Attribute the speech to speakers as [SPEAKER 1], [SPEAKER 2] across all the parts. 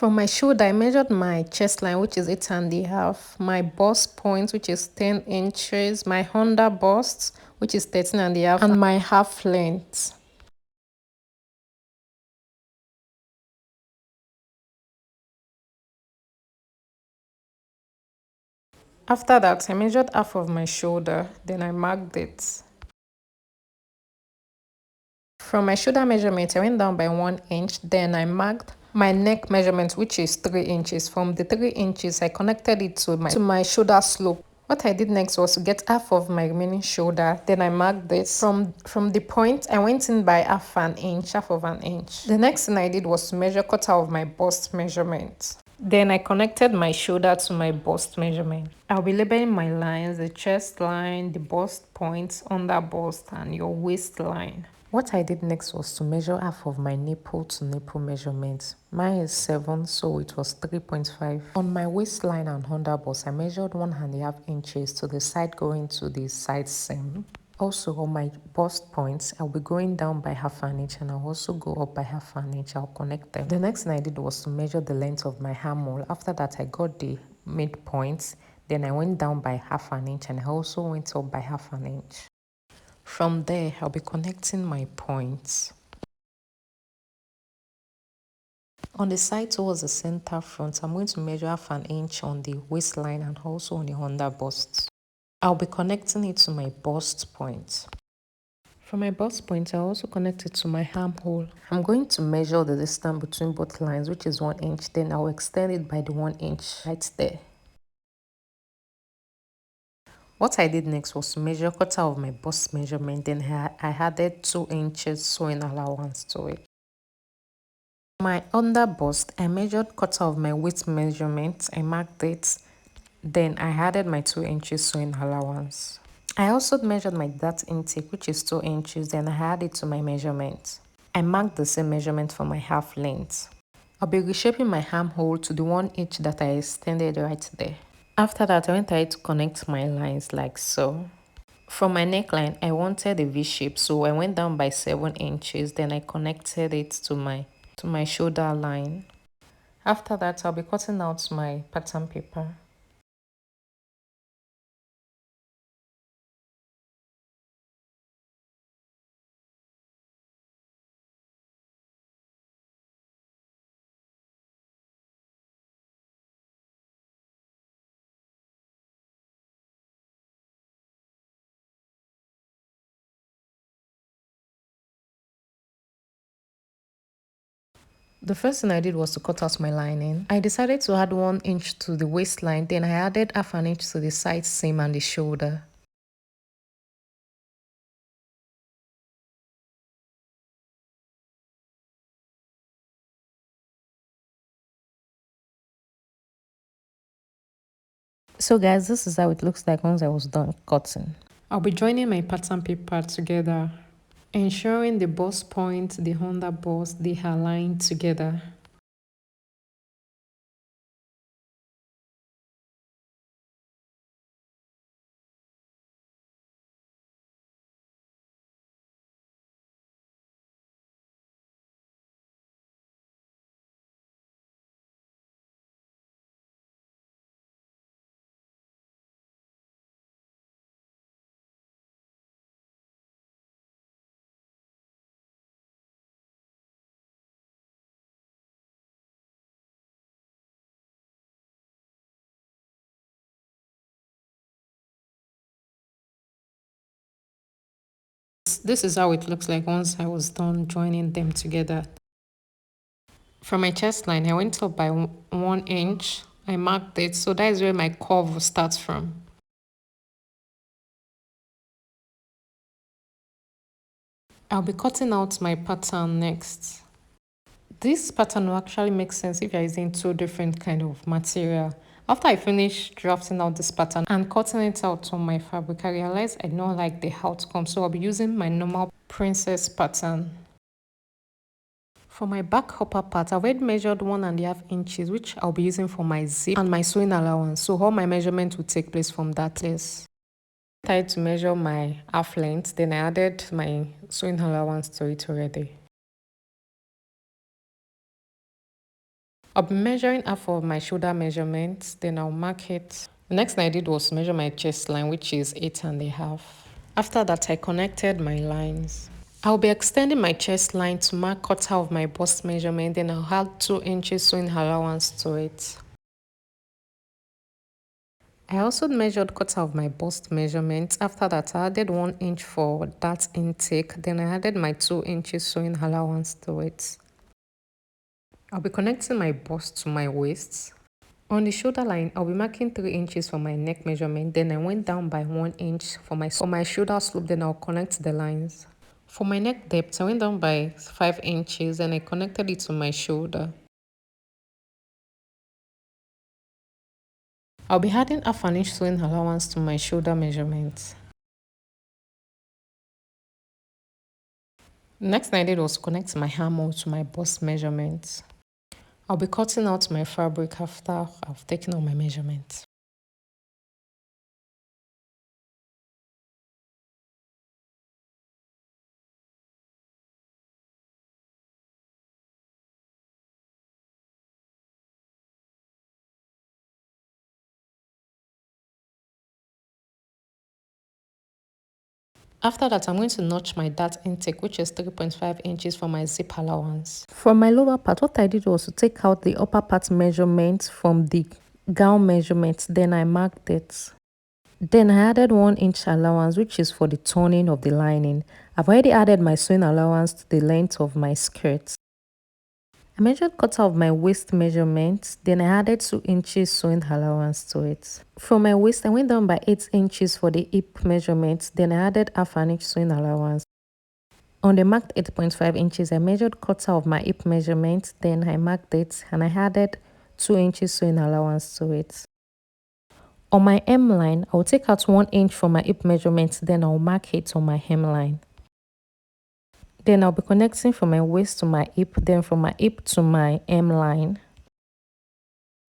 [SPEAKER 1] From my shoulder, I measured my chest line, which is 8.5, my bust point, which is 10 inches, my under bust, which is 13.5, and my half length. After that, I measured half of my shoulder, then I marked it. From my shoulder measurement, I went down by 1 inch, then I marked my neck measurement, which is 3 inches. From the 3 inches, I connected it to my shoulder slope. What I did next was to get half of my remaining shoulder, then I marked this. From the point, I went in by half of an inch. The next thing I did was to measure quarter of my bust measurement. Then I connected my shoulder to my bust measurement. I'll be labeling my lines: the chest line, the bust point, under bust, and your waistline. What I did next was to measure half of my nipple to nipple measurement. Mine is 7, so it was 3.5. On my waistline and under bust, I measured 1.5 inches to the side going to the side seam. Also, on my bust points, I'll be going down by half an inch, and I'll also go up by half an inch. I'll connect them. The next thing I did was to measure the length of my armhole. After that, I got the midpoints. Then I went down by half an inch, and I also went up by half an inch. From there, I'll be connecting my points. On the side towards the center front, I'm going to measure half an inch on the waistline and also on the under bust. I'll be connecting it to my bust point. From my bust point, I'll also connect it to my armhole. I'm going to measure the distance between both lines, which is 1 inch. Then I'll extend it by the 1 inch right there. What I did next was to measure quarter of my bust measurement. Then I added 2 inches sewing allowance to it. My under bust, I measured quarter of my waist measurement. I marked it. Then I added my 2 inches sewing allowance. I also measured my dart intake, which is 2 inches. Then I added it to my measurement. I marked the same measurement for my half length. I'll be reshaping my armhole to the 1 inch that I extended right there. After that, I went ahead to connect my lines like so. From my neckline, I wanted a V shape, so I went down by 7 inches. Then I connected it to my shoulder line. After that, I'll be cutting out my pattern paper. The first thing I did was to cut out my lining. I decided to add 1 inch to the waistline, then I added half an inch to the side seam and the shoulder. So guys, this is how it looks like once I was done cutting. I'll be joining my pattern paper together, ensuring the bust point, the under bust, they are aligned together. This is how it looks like once I was done joining them together. From my chest line, I went up by 1 inch. I marked it, so that is where my curve starts from. I'll be cutting out my pattern next. This pattern will actually make sense if you're using 2 different kind of material. After I finished drafting out this pattern and cutting it out on my fabric, I realized I don't like the outcome, so I'll be using my normal princess pattern. For my back upper part, I've already measured 1.5 inches, which I'll be using for my zip and my sewing allowance, so all my measurement will take place from that place. I tried to measure my half length, then I added my sewing allowance to it already. I'll be measuring half of my shoulder measurements, then I'll mark it. The next thing I did was to measure my chest line, which is 8.5. After that, I connected my lines. I'll be extending my chest line to mark quarter of my bust measurement, then I'll add 2 inches sewing allowance to it. I also measured quarter of my bust measurement. After that, I added 1 inch for that intake, then I added my 2 inches sewing allowance to it. I'll be connecting my bust to my waist. On the shoulder line, I'll be marking 3 inches for my neck measurement, then I went down by 1 inch for my shoulder slope, then I'll connect the lines. For my neck depth, I went down by 5 inches and I connected it to my shoulder. I'll be adding half an inch sewing allowance to my shoulder measurement. Next thing I did was connect my armhole to my bust measurement. I'll be cutting out my fabric after I've taken out my measurements. After that, I'm going to notch my dart intake, which is 3.5 inches for my zip allowance. From my lower part, what I did was to take out the upper part measurement from the gown measurement, then I marked it. Then I added 1 inch allowance, which is for the toning of the lining. I've already added my sewing allowance to the length of my skirt. I measured quarter of my waist measurement, then I added 2 inches sewing allowance to it. From my waist, I went down by 8 inches for the hip measurement, then I added half an inch sewing allowance. On the marked 8.5 inches, I measured quarter of my hip measurement, then I marked it and I added 2 inches sewing allowance to it. On my hem line, I'll take out 1 inch for my hip measurement, then I'll mark it on my hem line. Then I'll be connecting from my waist to my hip, then from my hip to my hem line.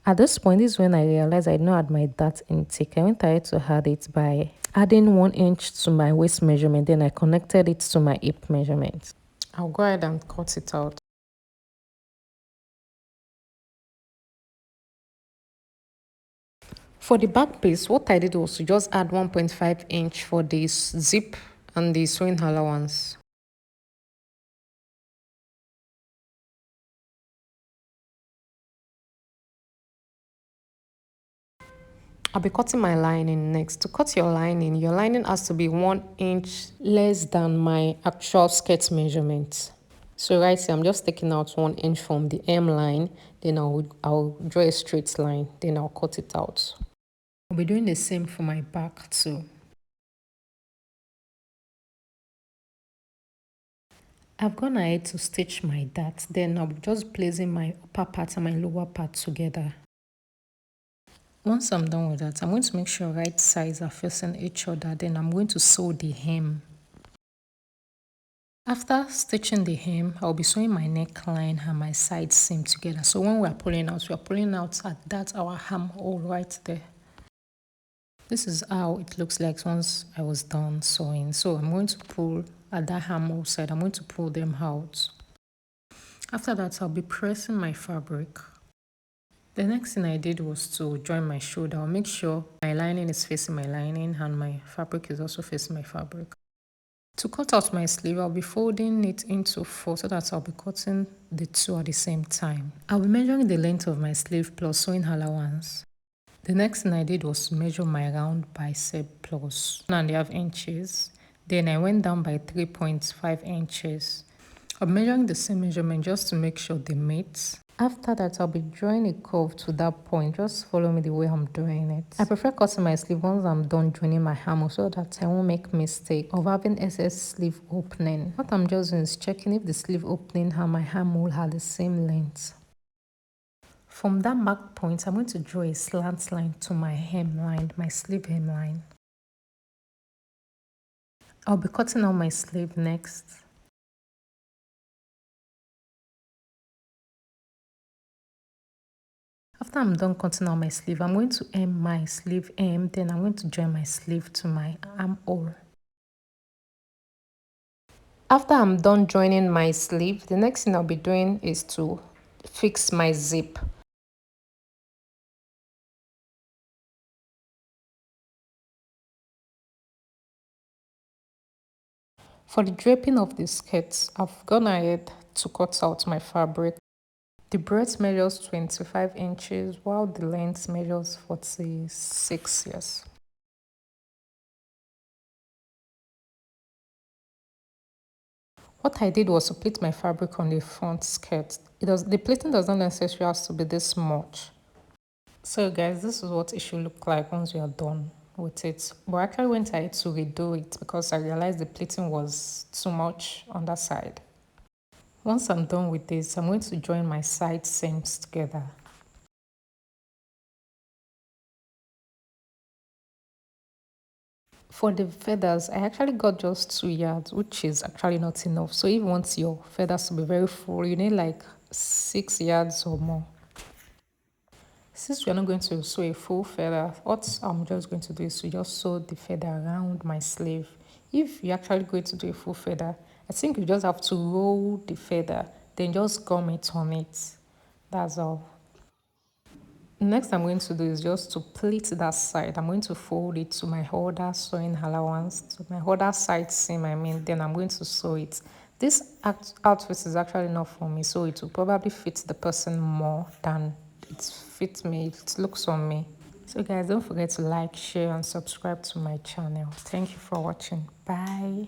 [SPEAKER 1] At this point, this is when I realized I did not add my dart intake. I went ahead to add it by adding 1 inch to my waist measurement, then I connected it to my hip measurement. I'll go ahead and cut it out. For the back piece, what I did was to just add 1.5 inch for this zip and the sewing allowance. I'll be cutting my lining next. To cut your lining has to be 1 inch less than my actual skirt measurement. So right here, I'm just taking out 1 inch from the hem line, then I'll draw a straight line, then I'll cut it out. I'll be doing the same for my back too. I've gone ahead to stitch my dart, then I'll be just placing my upper part and my lower part together. Once I'm done with that, I'm going to make sure right sides are facing each other, then I'm going to sew the hem. After stitching the hem, I'll be sewing my neckline and my side seam together. So when we're pulling out at that our armhole right there. This is how it looks like once I was done sewing. So I'm going to pull at that armhole side, I'm going to pull them out. After that, I'll be pressing my fabric. The next thing I did was to join my shoulder. I'll make sure my lining is facing my lining and my fabric is also facing my fabric. To cut out my sleeve, I'll be folding it into 4 so that I'll be cutting the 2 at the same time. I'll be measuring the length of my sleeve plus sewing allowance. The next thing I did was to measure my round bicep plus 1.5 inches. Then I went down by 3.5 inches. I'm measuring the same measurement just to make sure they meet. After that, I'll be drawing a curve to that point. Just follow me the way I'm doing it. I prefer cutting my sleeve once I'm done joining my armhole so that I won't make mistake of having excess sleeve opening. What I'm just doing is checking if the sleeve opening and my armhole are the same length. From that marked point, I'm going to draw a slant line to my hem line, my sleeve hem line. I'll be cutting out my sleeve next. After I'm done cutting out my sleeve, I'm going to hem my sleeve hem, then I'm going to join my sleeve to my armhole. After I'm done joining my sleeve, the next thing I'll be doing is to fix my zip. For the draping of the skirts, I've gone ahead to cut out my fabric. The breadth measures 25 inches while the length measures 46. Yes. What I did was to pleat my fabric on the front skirt. The pleating does not necessarily have to be this much. So guys, this is what it should look like once you are done with it. But I actually went ahead to redo it because I realized the pleating was too much on that side. Once I'm done with this, I'm going to join my side seams together. For the feathers, I actually got just 2 yards, which is actually not enough. So if you want your feathers to be very full, you need like 6 yards or more. Since we're not going to sew a full feather, what I'm just going to do is to just sew the feather around my sleeve. If you're actually going to do a full feather, I think you just have to roll the feather, then just gum it on it. That's all. Next I'm going to do is just to pleat that side. I'm going to fold it to my other sewing allowance, to my other side seam, then I'm going to sew it. This outfit is actually not for me, so it will probably fit the person more than it fits me, it looks on me. So guys, don't forget to like, share and subscribe to my channel. Thank you for watching. Bye.